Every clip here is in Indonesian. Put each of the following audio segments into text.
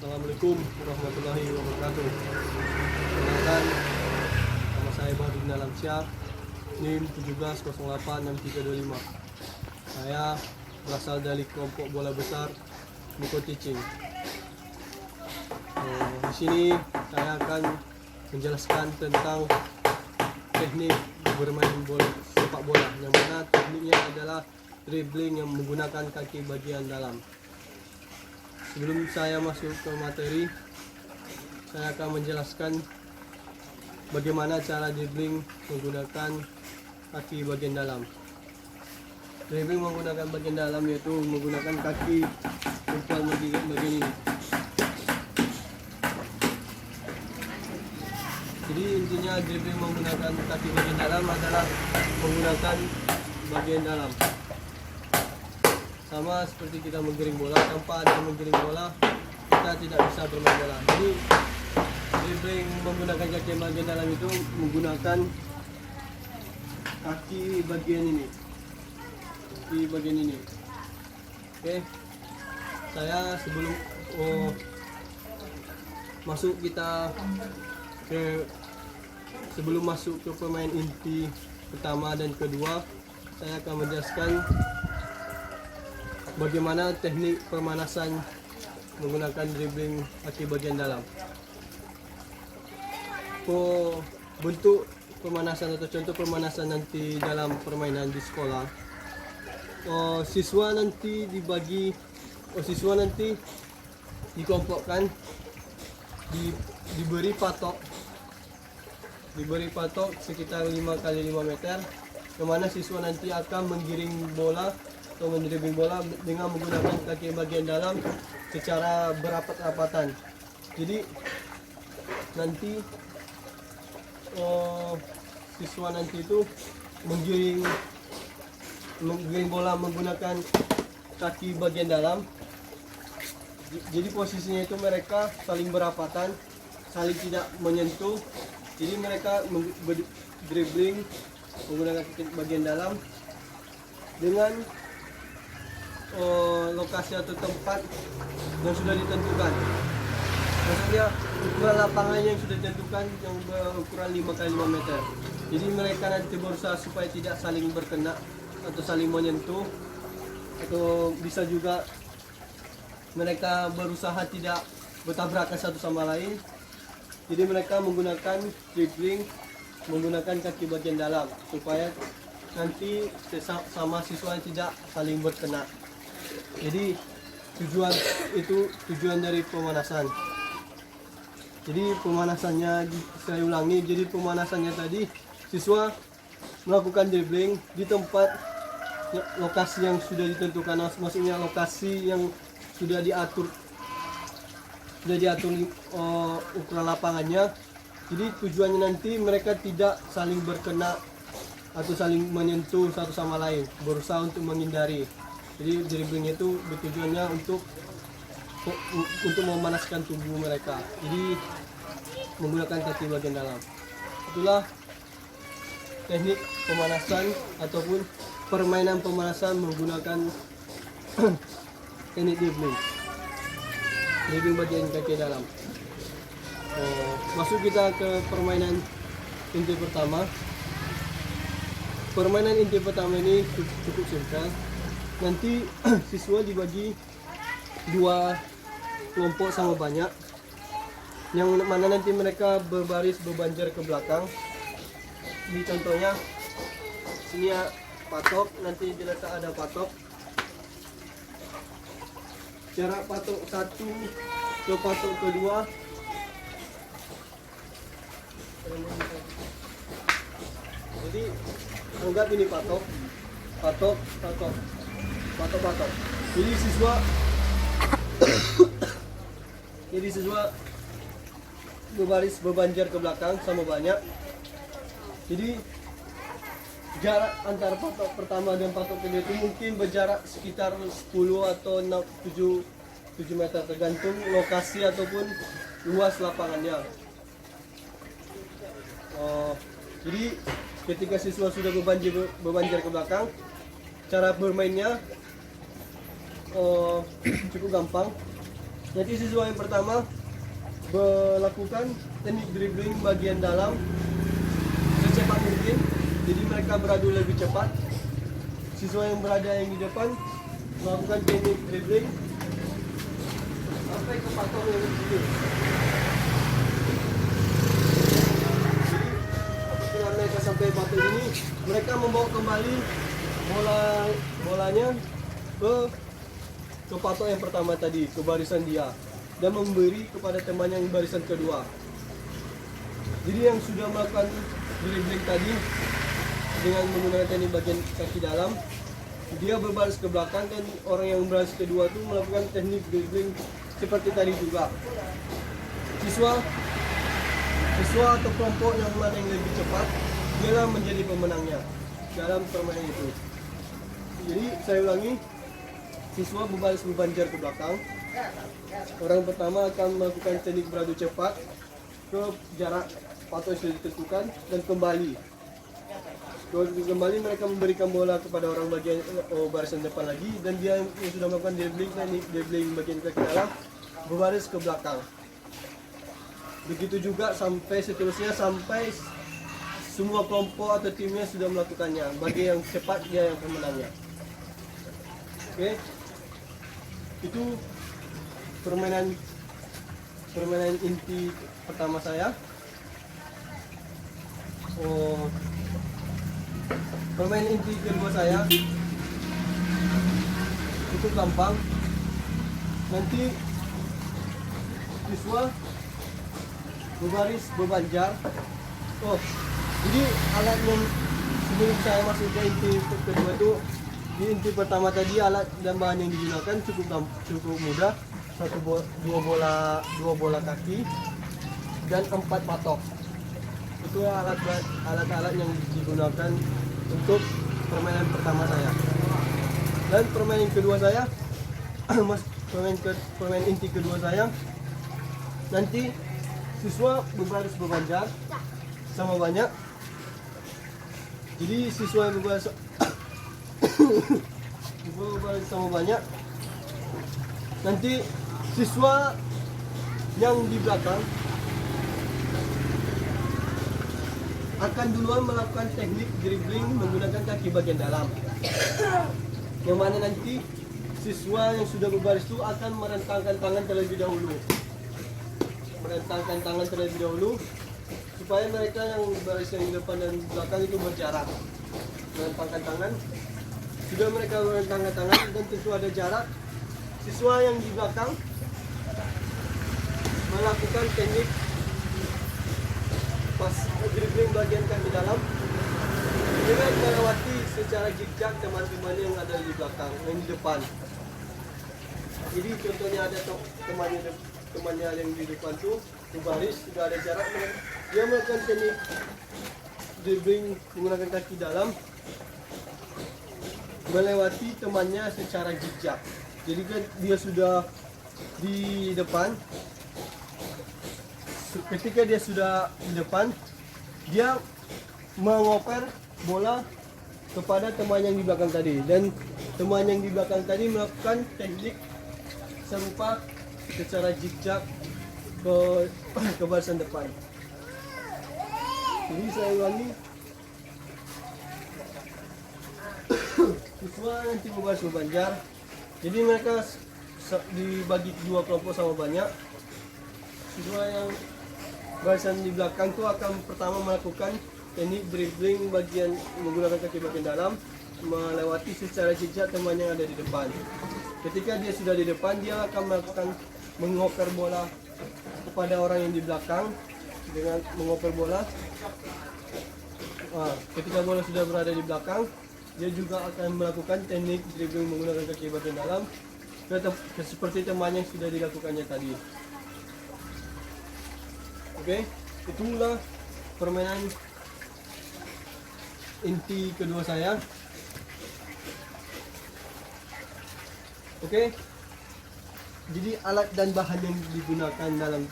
Assalamualaikum warahmatullahi wabarakatuh. Perkenalkan, nama saya Bahrudin Alamsyah, NIM 17086325. Saya berasal dari kelompok bola besar Miko Teaching. Di sini saya akan menjelaskan tentang teknik bermain bola sepak bola, yang mana tekniknya adalah dribbling yang menggunakan kaki bagian dalam. Sebelum saya masuk ke materi, saya akan menjelaskan bagaimana cara dribbling menggunakan kaki bagian dalam. Dribbling menggunakan bagian dalam yaitu menggunakan kaki umpan bagian ini. Jadi intinya dribbling menggunakan kaki bagian dalam adalah menggunakan bagian dalam. Sama seperti kita menggiring bola, tanpa ada menggiring bola kita tidak bisa bermain bola. Jadi dribbling menggunakan kaki bagian dalam itu menggunakan kaki bagian ini, Oke, saya sebelum masuk ke pemain inti pertama dan kedua, saya akan menjelaskan bagaimana teknik pemanasan menggunakan dribbling kaki bagian dalam. Bentuk pemanasan atau contoh pemanasan nanti dalam permainan di sekolah, siswa nanti dikelompokkan, diberi patok sekitar 5 kali 5 meter, yang mana siswa nanti akan menggiring bola atau mendribbling bola dengan menggunakan kaki bagian dalam secara berapat-rapatan. Jadi nanti siswa nanti itu menggiring bola menggunakan kaki bagian dalam. Jadi posisinya itu mereka saling berapatan, saling tidak menyentuh. Jadi mereka dribbling menggunakan kaki bagian dalam dengan lokasi atau tempat yang sudah ditentukan. Maksudnya ukuran lapangannya yang sudah ditentukan, yang berukuran 5 kali 5 meter. Jadi mereka nanti berusaha supaya tidak saling berkena atau saling menyentuh, atau bisa juga mereka berusaha tidak bertabrakan satu sama lain. Jadi mereka menggunakan dribbling menggunakan kaki bagian dalam supaya nanti sama siswa tidak saling berkena. Jadi tujuan dari pemanasan. Jadi pemanasannya saya ulangi. Jadi pemanasannya tadi siswa melakukan dribbling di tempat lokasi yang sudah ditentukan, maksudnya lokasi yang sudah diatur ukuran lapangannya. Jadi tujuannya nanti mereka tidak saling berkena atau saling menyentuh satu sama lain, berusaha untuk menghindari. Jadi dribbling itu bertujuannya untuk memanaskan tubuh mereka. Jadi menggunakan kaki bagian dalam. Itulah teknik pemanasan ataupun permainan pemanasan menggunakan teknik dribbling bagian kaki dalam. Masuk kita ke permainan inti pertama. Permainan inti pertama ini cukup simpel. Nanti siswa dibagi 2 kelompok sama banyak, yang mana nanti mereka berbaris berbanjar ke belakang. Ini contohnya, sini ya patok, nanti diletak ada patok. Jarak patok 1 ke patok kedua jadi anggap ini patok. Jadi siswa berbaris berbanjar ke belakang sama banyak. Jadi jarak antara patok pertama dan patok kedua itu mungkin berjarak sekitar 10 atau 7 meter, tergantung lokasi ataupun luas lapangannya. Jadi ketika siswa sudah berbanjar ke belakang, cara bermainnya cukup gampang. Nanti siswa yang pertama melakukan teknik dribbling bagian dalam secepat mungkin. Jadi mereka beradu lebih cepat. Siswa yang berada yang di depan melakukan teknik dribbling sampai ke patok yang di sini. Apabila mereka sampai patok ini, mereka membawa kembali bolanya ke patok yang pertama tadi, ke barisan dia, dan memberi kepada teman yang barisan kedua. Jadi yang sudah melakukan dribbling tadi dengan menggunakan teknik bagian kaki dalam, dia berbaris ke belakang, dan orang yang berbaris kedua itu melakukan teknik dribbling seperti tadi juga. Siswa atau kelompok yang mana yang lebih cepat, dialah menjadi pemenangnya dalam permainan itu. Jadi saya ulangi, siswa berbaris berbanjar ke belakang. Orang pertama akan melakukan teknik beradu cepat ke jarak patok yang sudah ditentukan dan kembali. Kembali mereka memberikan bola kepada orang bagian barisan depan lagi, dan dia yang sudah melakukan dribbling bagian kaki dalam berbaris ke belakang. Begitu juga sampai seterusnya, sampai semua kelompok atau timnya sudah melakukannya. Bagi yang cepat dia yang pemenangnya. Oke, itu permainan inti pertama saya. Permainan inti kedua saya cukup gampang. Nanti siswa berbaris berbanjar. Jadi alat yang sebelum saya masuk ke inti kedua itu, di inti pertama tadi alat dan bahan yang digunakan cukup mudah. Dua bola kaki dan 4 patok. Itu alat-alat yang digunakan untuk permainan pertama saya. Dan permainan kedua saya, permainan inti kedua saya, nanti siswa berbaris berbanjar sama banyak. Jadi siswa yang berbaris sama banyak, nanti siswa yang di belakang akan duluan melakukan teknik dribbling menggunakan kaki bagian dalam. Yang mana nanti siswa yang sudah berbaris itu akan merentangkan tangan terlebih dahulu. Supaya mereka yang baris yang di depan dan belakang itu berjarak. Merentangkan tangan. Sudah mereka merentangkan tangan dan tentu ada jarak. Siswa yang di belakang melakukan teknik dribbling bagian kaki dalam dengan melewati secara zigzag teman-teman yang ada di belakang, yang di depan. Jadi contohnya ada temannya yang di depan tuh berbaris, sudah ada jarak, dia melakukan teknik dribbling menggunakan kaki dalam melewati temannya secara zigzag. Jadi kan dia sudah di depan. Ketika dia sudah di depan, dia mengoper bola kepada teman yang di belakang tadi, dan teman yang di belakang tadi melakukan teknik serupa secara zigzag ke barisan depan. Jadi saya ulangi, siswa nanti berbaris berbanjar. Jadi mereka dibagi dua kelompok sama banyak. Siswa yang barisan di belakang itu akan pertama melakukan teknik dribbling bagian menggunakan kaki bagian dalam, melewati secara zigzag teman yang ada di depan. Ketika dia sudah di depan, dia akan melakukan mengoper bola kepada orang yang di belakang dengan mengoper bola. Ketika bola sudah berada di belakang, dia juga akan melakukan teknik dribbling menggunakan kaki bagian dalam seperti teman yang sudah dilakukannya tadi. Oke, itulah permainan inti kedua saya. Oke, jadi alat dan bahan yang digunakan dalam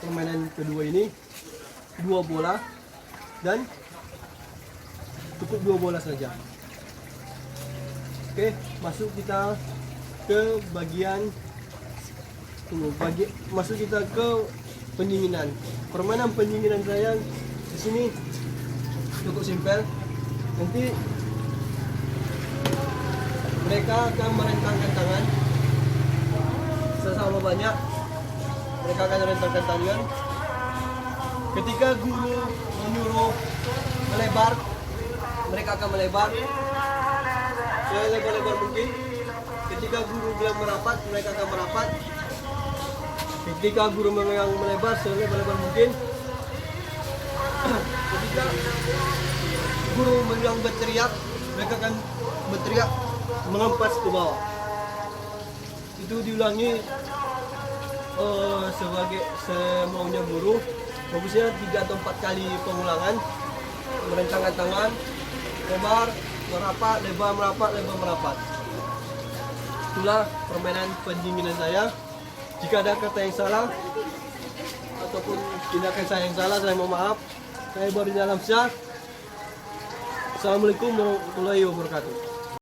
permainan kedua ini 2 bola dan cukup 2 bola saja. Oke, masuk kita ke bagian Masuk kita ke pendinginan. Permainan pendinginan saya di sini cukup simpel. Nanti mereka akan merentangkan tangan sesama banyak. Mereka akan merentangkan tangan. Ketika guru menyuruh melebar, mereka akan melebar selebar-lebar mungkin. Ketika guru bilang merapat, mereka akan merapat. Ketika guru bilang melebar selebar-lebar mungkin. Ketika guru bilang berteriak, mereka akan berteriak mengempas ke bawah. Itu diulangi sebagai semaunya guru. Bagusnya 3 atau 4 kali pengulangan. Merentangkan tangan, lebar, merapat, lebar, merapat, lebar, merapat. Itulah permainan pendinginan saya. Jika ada kata yang salah ataupun tindakan saya yang salah, saya mohon maaf. Saya Baridin Alamsyah. Assalamualaikum warahmatullahi wabarakatuh.